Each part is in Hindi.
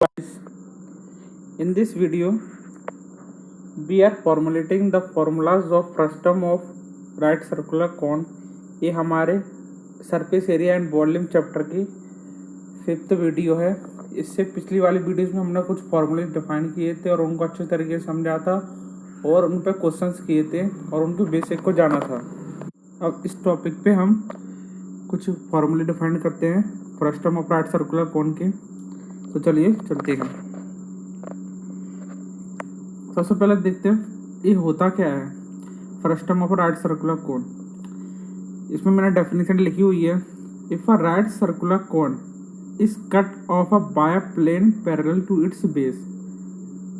In this video, we are formulating the formulas of frustum of right circular cone. ये हमारे surface area and volume chapter की 5th वीडियो है। इससे पिछली वाली वीडियोस में हमने कुछ फॉर्मूले डिफाइन किए थे और उनको अच्छे तरीके से समझा था और उन पर क्वेश्चंस किए थे और उनके बेसिक को जाना था। अब इस टॉपिक पे हम कुछ फॉर्मूले डिफाइन करते हैं फ्रस्टम ऑफ राइट सर्कुलर कोन के। तो चलिए चलते हैं। सबसे पहले देखते हैं ये होता क्या है frustum of right circular cone. इसमें मैंने डेफिनेशन लिखी हुई है, if a right circular cone is cut off a by a plane parallel to its base,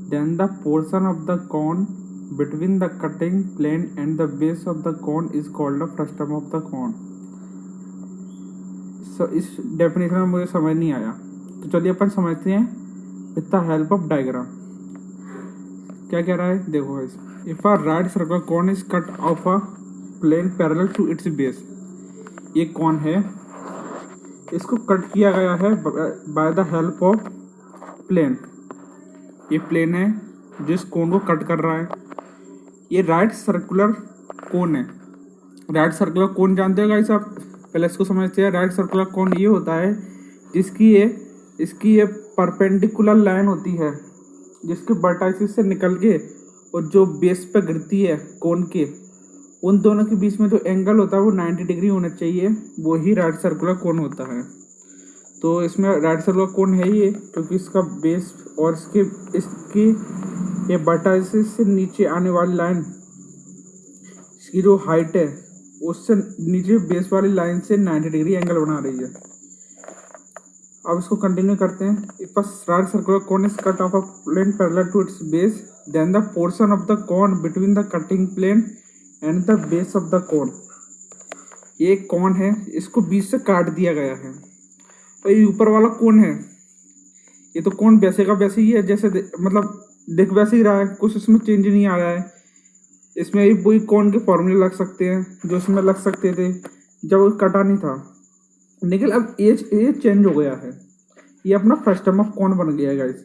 then the portion of the cone between the cutting plane and the base of the cone is called the frustum of the cone. इस डेफिनेशन में मुझे समझ नहीं आया, तो चलिए अपन समझते हैं with the help of diagram. क्या कह रहा है देखो guys, if a right circular cone is cut off a plane parallel to its base. ये कौन है, इसको कट किया गया है by the help of plane. ये प्लेन है जिस कोन को कट कर रहा है। ये राइट सर्कुलर कोन है। राइट सर्कुलर कोन जानते हो गाइस आप, पहले इसको समझते हैं। राइट सर्कुलर कोन ये होता है इसकी ये परपेंडिकुलर लाइन होती है जिसके वर्टाइसिस से निकल के और जो बेस पे गिरती है कोन के, उन दोनों के बीच में जो एंगल होता है वो 90 डिग्री होना चाहिए, वो ही राइट सर्कुलर कोन होता है। तो इसमें राइट सर्कुलर कोन है ये क्योंकि इसका बेस और इसकी ये वर्टाइसिस से नीचे आने वाली लाइन, इसकी जो हाइट है उससे नीचे बेस वाली लाइन से 90 डिग्री एंगल बना रही है। अब इसको कंटिन्यू करते हैं। If a right circular cone is cut off a plane parallel to its base, then the portion of the cone between the cutting plane and the base of the cone. ये कोन है, इसको बीच से काट दिया गया है। और ये ऊपर वाला कोन है, ये तो कोन वैसे का वैसे ही है, जैसे मतलब दिख वैसे ही रहा है, कुछ इसमें चेंज नहीं आ रहा है। इसमें वही कोन के फॉर्मूले लग सकते हैं जो इसमें लग सकते थे जब वो कटा नहीं था, लेकिन अब ये चेंज हो गया है। ये अपना फ्रस्टम ऑफ कोन बन गया है guys,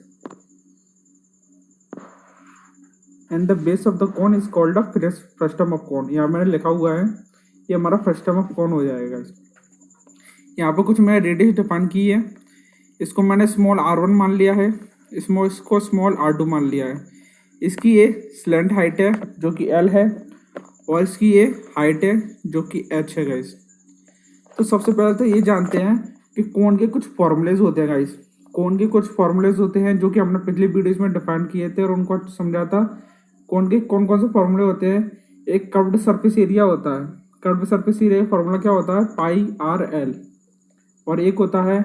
and the base of the cone is called a frustum of कोन। यहाँ मैंने लिखा हुआ है ये हमारा फ्रस्टम ऑफ कोन हो जाएगा। यहाँ पे कुछ मैंने रेडियस डिफाइन की है, इसको मैंने स्मॉल r1 मान लिया है, इसको स्मॉल r2 मान लिया है। इसकी ये स्लेंट हाइट है जो कि l है और इसकी ये हाइट है जो कि h है गाइस। तो सबसे पहले तो ये जानते हैं कि कोन के कुछ फॉर्मूलेज होते हैं गाइस। कोन के कुछ फॉर्मूलेज होते हैं जो कि हमने पिछली वीडियोस में डिफाइन किए थे और उनको समझा था। कोन के कौन कौन से फॉर्मूले होते हैं, एक कर्व्ड सरफेस एरिया होता है। कर्व्ड सरफेस एरिया का फॉर्मूला क्या होता है, पाई आर एल। और एक होता है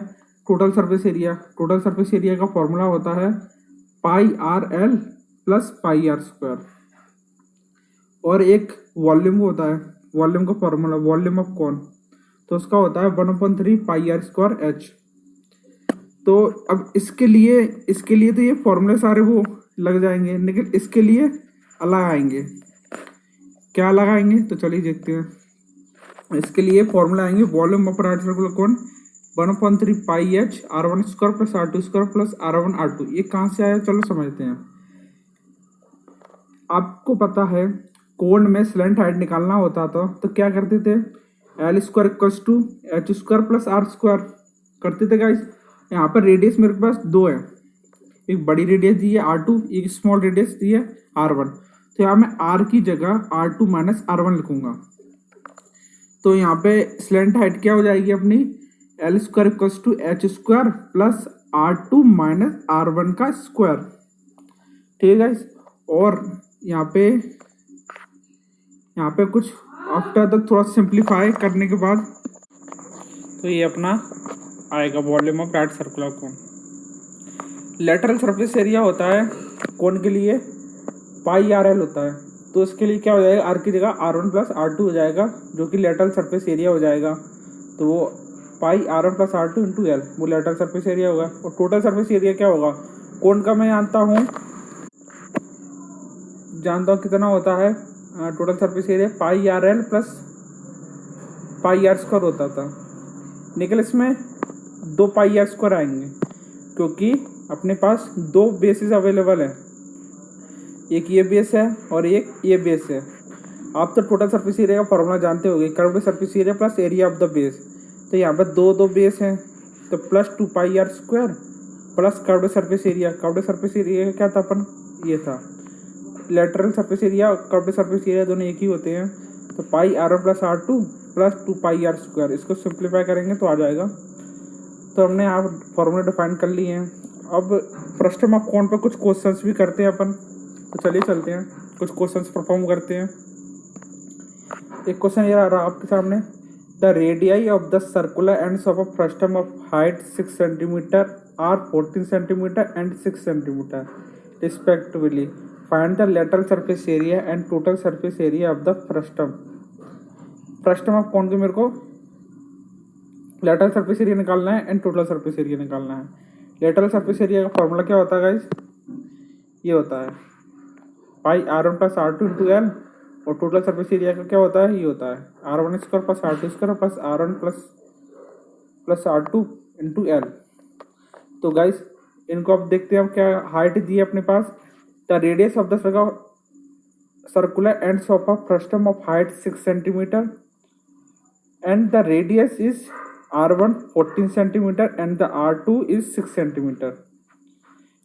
total surface area. Total surface area का फॉर्मूला होता है pi R L plus pi R square. और एक वॉल्यूम होता है, वॉल्यूम का फॉर्मूला वॉल्यूम ऑफ कोन, तो उसका होता है 1/3 पाई आर स्क्वायर एच। तो अब इसके लिए तो ये फॉर्मूले सारे वो लग जाएंगे, लेकिन इसके लिए अलग आएंगे। क्या अलग आएंगे तो चलिए देखते हैं। इसके लिए फॉर्मूला आएंगे volume of right circular cone 1/3 pi H r1 square plus r2 square plus r1 r2। ये कहाँ से आया चलो समझते हैं। आपको पता है कोन में स्लेंट हाइट निकालना होता था तो क्या करते थे, L square equals to H square plus R square करते थे गाइस। यहाँ पर रेडियस मेरे पास दो है, एक बड़ी रेडियस दी है r2, एक स्मॉल रेडियस दी है r1। तो यहाँ मैं r की जगह r2 माइनस r1 लिखूंगा। तो यहाँ पे स्लेंट हाइट क्या हो जाएगी अपनी, L square equals to H square plus r2 minus r1 का स्क्वायर। ठीक है गाइस। और यहाँ पे कुछ आफ्टर तक थोड़ा सिंप्लीफाई करने के बाद तो ये अपना आएगा volume of right circular cone. Lateral surface area होता है कोन के लिए पाई आर एल होता है, तो इसके लिए क्या हो जाएगा, आर की जगह r1 प्लस r2 हो जाएगा जो कि लेटरल सरफेस एरिया हो जाएगा। तो वो पाई r1 plus r2 into L वो लेटरल सरफेस एरिया होगा। और टोटल सरफेस एरिया क्या होगा, कोन का मैं जानता हूँ कितना होता है total surface area, pi R L plus pi R square होता था, लेकिन इसमें 2 पाई आर स्क्वायर आएंगे क्योंकि अपने पास दो बेसिस अवेलेबल है, एक ये बेस है और एक ये बेस है। आप तो टोटल सरफेस एरिया का फॉर्मूला जानते होंगे, curved surface area plus area of the base. तो यहाँ पर दो बेस हैं, तो plus 2πr² plus curved surface area. Curved surface area क्या था अपन, ये था lateral surface area, curved surface area दोनों एक ही होते हैं। तो πr1 plus r2 plus 2πr², इसको सिंप्लीफाई करेंगे तो आ जाएगा। तो हमने यहाँ फॉर्मूला डिफाइन कर लिए हैं। अब फ्रस्टम ऑफ कोण पर कुछ क्वेश्चंस भी करते हैं अपन, तो चलिए चलते हैं कुछ क्वेश्चंस परफॉर्म करते हैं। एक क्वेश्चन ये आ रहा है आपके सामने, the radii of the circular ends of a frustum of height 6 centimetre are 14 centimetre and 6 centimetre respectively, find the lateral surface area and total surface area of the frustum. Frustum of cone के मेरे को लेटरल सरफेस एरिया निकालना है एंड टोटल सरफेस एरिया निकालना है। लेटरल सरफेस एरिया का फॉर्मूला क्या होता है गाइस, ये होता है πr1 plus r2 into L, और टोटल सरफेस एरिया का क्या होता है, ये होता है r1² plus r2² plus r1 plus r2 into L. तो गाइस इनको अब देखते हैं, अब क्या हाइट दी है अपने पास, the radius of the circular ends of a frustum of height 6 centimetre and the radius is r1 14 centimetre and the r2 is 6 centimetre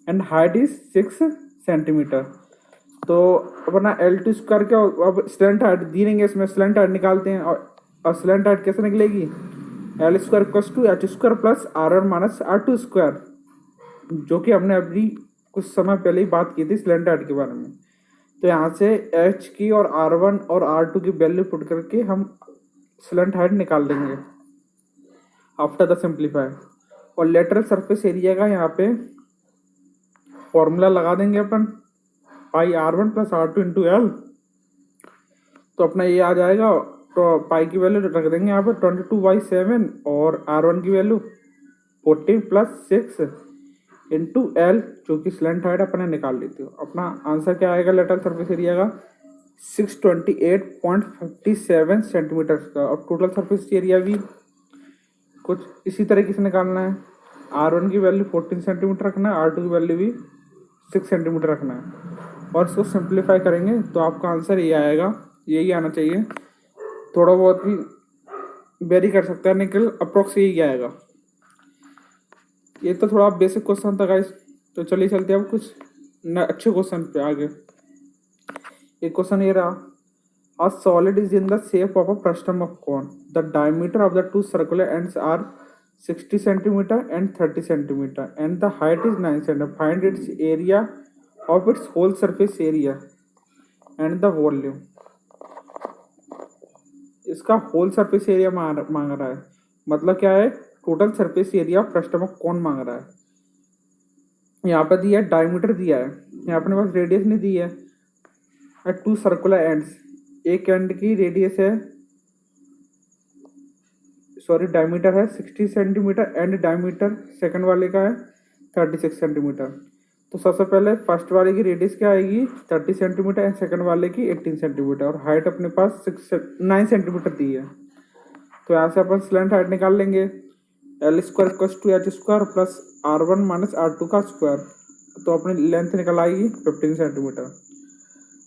and height is 6 centimetre. तो अपना L2² क्या, अब स्लैंट हाइट दी नहीं है, इसमें स्लैंट हाइट निकालते हैं। और स्लैंट हाइट कैसे निकलेगी, L² = h² plus r1 minus r2², जो कि हमने अभी कुछ समय पहले ही बात की थी स्लैंट हाइट के बारे में। तो यहाँ से h की और r1 और r2 की वैल्यू पुट करके हम स्लैंट हाइट निकाल देंगे आफ्टर द सिंप्लीफाई। और लेटरल सरफेस एरिया का यहाँ पे फॉर्मूला लगा देंगे अपन, πr1 plus r2 into L. तो अपना ये आ जाएगा, तो पाई की वैल्यू रख देंगे यहाँ पर 22/7 और r1 की वैल्यू 14 प्लस 6 इंटू एल, जो कि स्लैंट हाइट अपने निकाल लेते हो। अपना आंसर क्या आएगा लेटरल सरफेस एरिया का, 628.57 सेंटीमीटर का। और टोटल सरफेस एरिया भी कुछ इसी तरीके से निकालना है, r1 की वैल्यू 14 सेंटीमीटर रखना है, r2 की वैल्यू भी 6 सेंटीमीटर रखना है, और इसको सिंप्लीफाई करेंगे तो आपका आंसर ये आएगा, यही आना चाहिए। थोड़ा बहुत भी वेरी कर सकता है, निकल अप्रोक्स यही आएगा। ये तो थोड़ा बेसिक क्वेश्चन था गाइस, तो चलिए चलते हैं अब कुछ अच्छे क्वेश्चन पे आगे। एक क्वेश्चन ये रहा, a solid is in the shape of a frustum of cone, the diameter of the two circular ends are 60 centimetre and 30 centimetre and the height is 9 centimetre, find its area of its whole surface area and the volume. इसका होल सरफेस एरिया मांग रहा है, मतलब क्या है, total surface area frustum of cone मांग रहा है। यहाँ पर दिया है डायमीटर दिया है, यहाँ अपने पास रेडियस नहीं दी है। एट टू सर्कुलर एंड्स, एक एंड की रेडियस है, सॉरी डायमीटर है 60 सेंटीमीटर एंड डायमीटर सेकंड वाले का है 36 सेंटीमीटर। तो सबसे पहले फर्स्ट वाले की रेडियस क्या आएगी 30 सेंटीमीटर एंड सेकंड वाले की 18 सेंटीमीटर, और हाइट अपने पास 9 सेंटीमीटर दी है। तो यहाँ से अपन स्लैंट हाइट निकाल लेंगे, L² = h² plus r1 minus r2 का स्क्वायर, तो अपनी लेंथ निकल आएगी 15 सेंटीमीटर।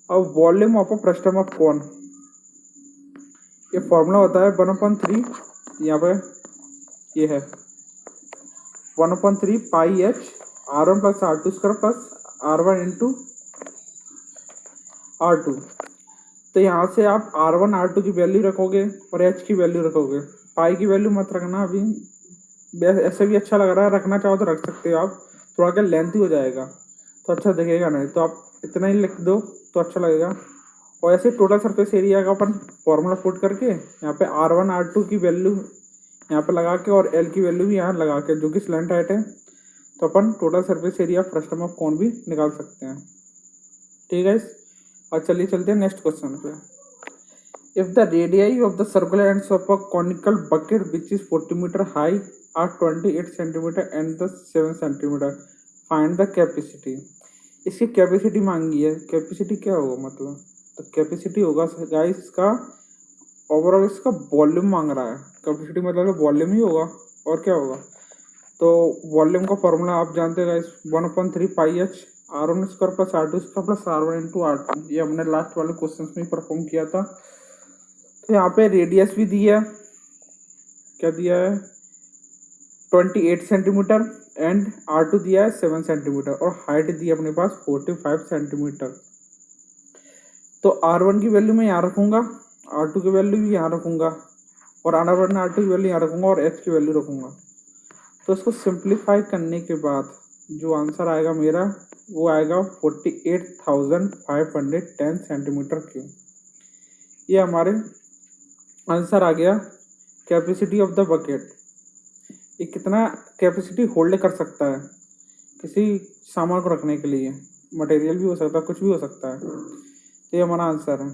अब volume of a frustum of कोन, ये फॉर्मूला होता है 1/3, यहाँ पे ये है 1/3 πh r1 plus r2² plus r1 into r2। तो यहाँ से आप r1 r2 की वैल्यू रखोगे और h की वैल्यू रखोगे, पाई की वैल्यू मत रखना, अभी ऐसे भी अच्छा लग रहा है, रखना चाहो तो रख सकते हो आप, थोड़ा क्या लेंथी हो जाएगा तो अच्छा दिखेगा नहीं, तो आप इतना ही लिख दो तो अच्छा लगेगा। और ऐसे टोटल सरफेस एरिया का अपन फॉर्मूला पुट करके यहाँ पे r1 r2 की वैल्यू यहाँ पे लगा के और L की वैल्यू भी यहाँ लगा के, जो कि स्लैंट हाइट है, तो अपन total surface area frustum of cone भी निकाल सकते हैं। ठीक है, और चलिए चलते हैं नेक्स्ट क्वेश्चन पे। If the radii of the circular ends of a conical bucket which is 40 metre high are 28 centimetre and the 7 centimetre, find the capacity. इसकी कैपेसिटी मांगी है, कैपेसिटी क्या होगा मतलब, तो कैपेसिटी होगा गाइस इसका ओवरऑल, इसका वॉल्यूम मांग रहा है, कैपेसिटी मतलब वॉल्यूम ही होगा और क्या होगा। तो वॉल्यूम का फॉर्मूला आप जानते हो guys, 1/3 pi H R1 square plus R2 square plus R1 into R2। ये हमने लास्ट वाले क्वेश्चन में परफॉर्म किया था। तो यहाँ पे रेडियस भी दिया है, क्या दिया है 28 सेंटीमीटर एंड R2 दिया है 7 सेंटीमीटर और हाइट दी है अपने पास 45 सेंटीमीटर। तो R1 की वैल्यू मैं यहाँ रखूंगा, R2 की वैल्यू भी यहाँ रखूंगा और R1 R2 की वैल्यू यहाँ रखूंगा और H की वैल्यू रखूंगा। तो इसको सिंप्लीफाई करने के बाद जो आंसर आएगा मेरा वो आएगा 48,510 सेंटीमीटर क्यूब। ये हमारे आंसर आ गया कैपेसिटी ऑफ द बकेट। ये कितना कैपेसिटी होल्ड कर सकता है किसी सामान को रखने के लिए, मटेरियल भी हो सकता है, कुछ भी हो सकता है। तो ये हमारा आंसर है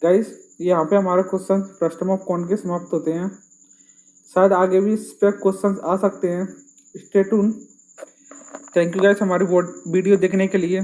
गाइस। यहाँ पे हमारे क्वेश्चन फर्स्ट टर्म ऑफ कौन के समाप्त होते हैं। शायद आगे भी इस पे क्वेश्चन आ सकते हैं। Stay tune. Thank you guys हमारी वीडियो देखने के लिए।